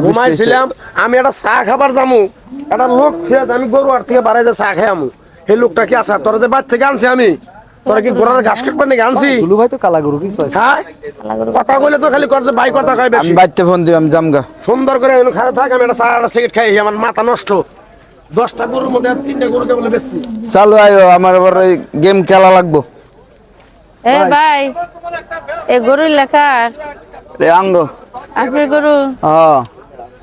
ঘুমাইছিলাম আমি একটা চা খাবার যামু একটা লোক আমি গরু আর থেকে বাড়াই যে চা খাই আমু সেই লোকটা কি আছে তোরা যে বাড়ি থেকে আনছি আমি তোরা কি ঘোড়ার ঘাস কাটবার নাকি আনছি ভাই তো কালা গরু কি হ্যাঁ কথা কইলে তো খালি করছে ভাই কথা কয় বেশি বাইতে ফোন দিই আমি জামগা সুন্দর করে খারাপ থাক আমি একটা চা একটা সিগারেট খাই আমার মাথা নষ্ট 10টা গরুর মধ্যে 3টা গরুকে বলে বেশি চালু আয়ো আমার আবার ওই গেম খেলা লাগবো এ ভাই এ গরু লেখার রে আঙ্গ আপনি গরু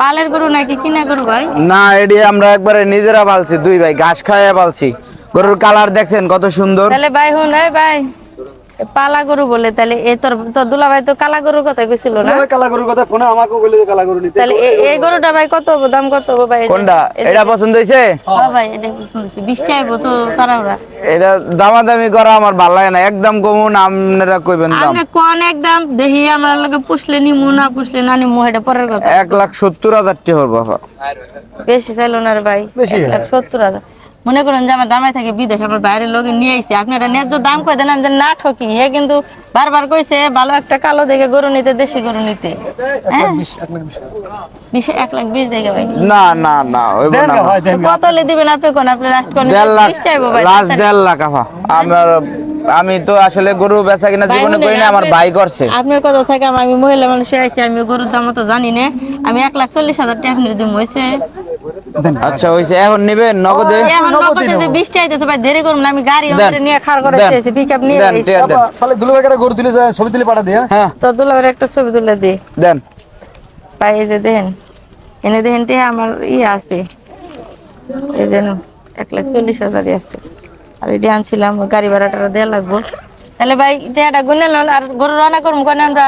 পালের গরু নাকি কিনা গরু ভাই না এডি আমরা একবারে নিজেরা পালছি দুই ভাই ঘাস খাইয়া পালছি গরুর কালার দেখছেন কত সুন্দর তাহলে ভাই হুন ভাই পালা গরু বলে তাহলে এ তোর দুলা ভাই তো কালা গরুর কথা কইছিল না কালা গরুর কথা ফোনে আমাকে বলে কালা গরু নিতে তাহলে এই গরুটা ভাই কত দাম কত ভাই কোনটা এটা পছন্দ হইছে হ্যাঁ ভাই এটা পছন্দ হইছে 20 টাইবো তো তারাওরা এটা দামাদামি করা আমার ভালো লাগে না একদম কমুন আপনারা কইবেন দাম আপনি কোন একদম দেখি আমরা লগে পুষলে নিমু না পুষলে না নিমু এটা পরের কথা 1,70,000 টাকা হবে বাবা বেশি চাইলো না রে ভাই 1,70,000 মনে করেন যে আমার দামে থাকে বিদেশ আমার বাইরের লোক নিয়ে আইছে আপনারা ন্যায্য দাম কই দেন আমি না ঠকি হে কিন্তু বারবার কইছে ভালো একটা কালো দেখে গরু নিতে দেশি গরু নিতে হ্যাঁ 1,20,000 দেখে ভাই না না না হইব না কত লে দিবেন আপনি কোন আপনি লাস্ট কোন 1,50,000 চাইবো ভাই লাস্ট 1,50,000 আফা আমি তো আসলে গরু বেচা কিনা জীবনে করি না আমার ভাই করছে আপনার কথা থেকে আমি মহিলা মানুষ আইছি আমি গরুর দাম তো জানি না আমি 1,40,000 টাকা আপনার দিম হইছে আচ্ছা হইছে এখন নেবেন নগদে নগদে যে 20 চাইতেছে ভাই দেরি করুন আমি গাড়ি ওরে নিয়ে খার করে দিয়েছি পিকআপ নিয়ে আইছি তাহলে দুলাভাইকে গরু দিলে যায় ছবি তুলে পাঠা দিয়া হ্যাঁ তো দুলাভাইয়ের একটা ছবি তুলে দে দেন ভাই এই যে দেন এনে দেন তে আমার আছে এই যে 1,40,000 আছে আর এটা আনছিলাম গাড়ি ভাড়াটা দেয়া লাগবে তাহলে ভাই এটা গুনে লন আর গরু রান্না করব কোন আমরা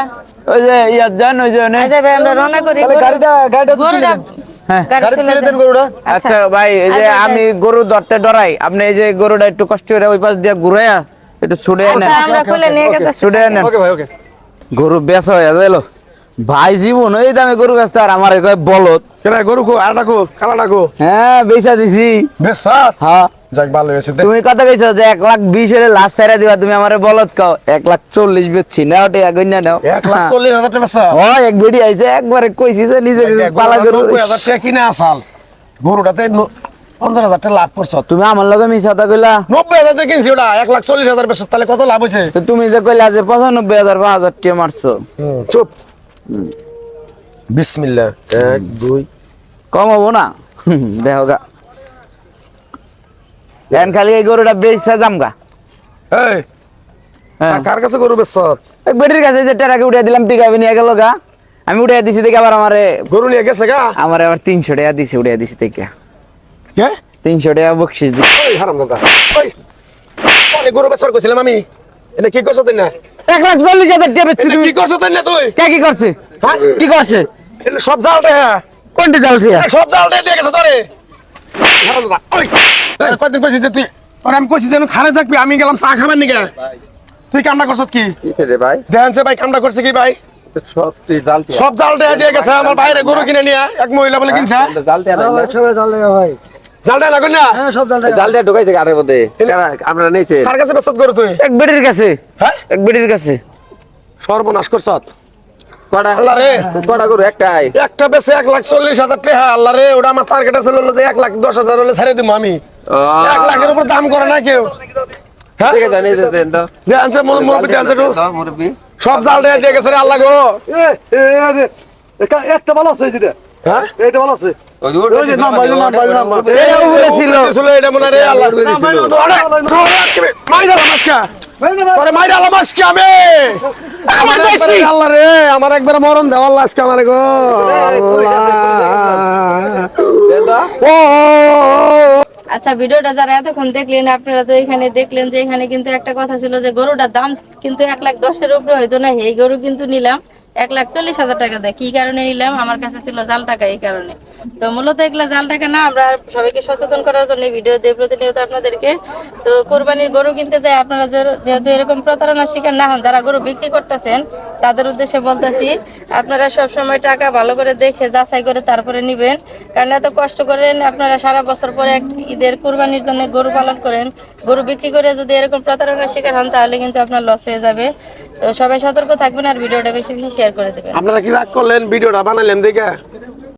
ওই যে ইয়া জান ওই যে আচ্ছা ভাই আমরা রান্না করি গাড়িটা হ্যাঁ গাড়ি তুলে দেন গরুটা আচ্ছা ভাই এই যে আমি গরু ধরতে ডরাই আপনি এই যে গরুটা একটু কষ্ট করে ওই পাশ দিয়ে ঘুরায়া একটু ছুড়ে নেন আমরা কোলে নিয়ে গেছি ছুড়ে নেন ওকে ভাই ওকে গরু বেচা হয়ে গেল ভাই জীবন ওই দামে গরু বেচতে আর আমার কয় বলদ কেনা গরু কো আর ডাকো কালা ডাকো হ্যাঁ বেচা দিছি বেশা হ্যাঁ যাক ভালো হয়েছে তুমি কথা কইছো যে 1,20,000 এর লাস্ট ছাইরা দিবা তুমি আমারে বলদ কও 1,40,000 বেচছি না ওটা আগুন্না নাও 1,40,000 টাকা বেশা হয় এক ভিডিও আইছে একবারে কইছি যে নিজে পালা গরু 90,000 টাকা কিনা আসাল গরুটাতে 50,000 টাকা লাভ করছ তুমি আমার লগে মিছা কথা কইলা 90,000 টাকা কিনছি ওটা 1,40,000 বেশা তাহলে কত লাভ হইছে তো তুমি যে কইলা যে 95,000 5,000 টাকা মারছো চুপ বিসমিল্লাহ 1 2 কম হবো না দেখোগা এন খালি এই গরুটা বেচা জামগা এই কার কাছে গরু বেচছ এক বেটির কাছে যে টাকা উঠিয়ে দিলাম পিকাবি নিয়ে গেল গা আমি উঠিয়ে দিছি দেখে আবার আমারে গরু নিয়ে গেছে গা আমার আবার 300 টাকা দিছি উঠিয়ে দিছি দেখে কে 300 টাকা বকশিস দিছি ওই হারামজাদা ওই বলে গরু বেচবার কইছিলাম আমি এটা কি করছ তুই না 1,40,000 টাকা বেচছি এটা তুমি কি করছ তুই না তুই কে কি করছে হ্যাঁ কি করছে এটা সব জালটা হ্যাঁ কোনটি জ্বালছে সব জালটা দিয়ে গেছে তোরে হারামজাদা ওই কতদিন কইছিস যে তুই তোর আমি কইছিস যে খালে থাকবি আমি গেলাম চা খাবার নিকে তুই কামটা করছ কি কিসে রে ভাই দেখানছে ভাই কামটা করছে কি ভাই সব তুই জালতি সব জালটা দিয়ে গেছে আমার বাইরে গরু কিনে নিয়ে এক মহিলা বলে কিনছে জালতি ভাই জালটা লাগুন না জালটা ঢুকাইছে গাড়ির মধ্যে আমরা নেইছে কার কাছে বেচত গরু তুই এক বেটির কাছে হ্যাঁ এক বেটির কাছে সর্বনাশ করছ কড়া আল্লাহ রে কড়া গরু একটাই একটা বেচে 1,40,000 টাকা আল্লাহ রে ওটা আমার টার্গেট আছে যে 1,10,000 হলে ছেড়ে দিব আমি 1,00,000 উপর দাম করে না কেউ হ্যাঁ ঠিক আছে নিয়ে দেন তো দেখানছে মুরব্বি দেখানছে তো মুরব্বি সব জালটা দিয়ে গেছে রে আল্লাহ গো একটা ভালো আছে এটা হ্যাঁ এটা ভালো আছে ওই যে নাম এটা উপরে ছিল ছিল এটা মনে রে আল্লাহ মাইরা মাসকা পরে মাইরা মাসকা আমি আমার বেশি আল্লাহ রে আমার একবার মরণ দাও আল্লাহ আজকে আমারে গো আল্লাহ ও আচ্ছা ভিডিওটা যারা এতক্ষণ দেখলেন আপনারা তো এখানে দেখলেন যে এখানে কিন্তু একটা কথা ছিল যে গরুটার দাম কিন্তু 1,10,000 উপরে হইতো না এই গরু কিন্তু নিলাম 1,40,000 টাকা দেয় কি কারণে নিলাম আমার কাছে ছিল জাল টাকা এই কারণে তো মূলত এগুলা জাল টাকা না আমরা সবাইকে সচেতন করার জন্য ভিডিও দেই প্রতিনিয়ত আপনাদেরকে তো কোরবানির গরু কিনতে যায় আপনারা যেহেতু এরকম প্রতারণার শিকার না হন যারা গরু বিক্রি করতেছেন তাদের উদ্দেশ্যে বলতেছি আপনারা সব সময় টাকা ভালো করে দেখে যাচাই করে তারপরে নিবেন কারণ এত কষ্ট করেন আপনারা সারা বছর পরে ঈদের কোরবানির জন্য গরু পালন করেন গরু বিক্রি করে যদি এরকম প্রতারণার শিকার হন তাহলে কিন্তু আপনার লস হয়ে যাবে তো সবাই সতর্ক থাকবেন আর ভিডিওটা বেশি বেশি শেয়ার করে দেবেন। আপনারা কি রাগ করলেন ভিডিওটা বানাইলেন দেখে?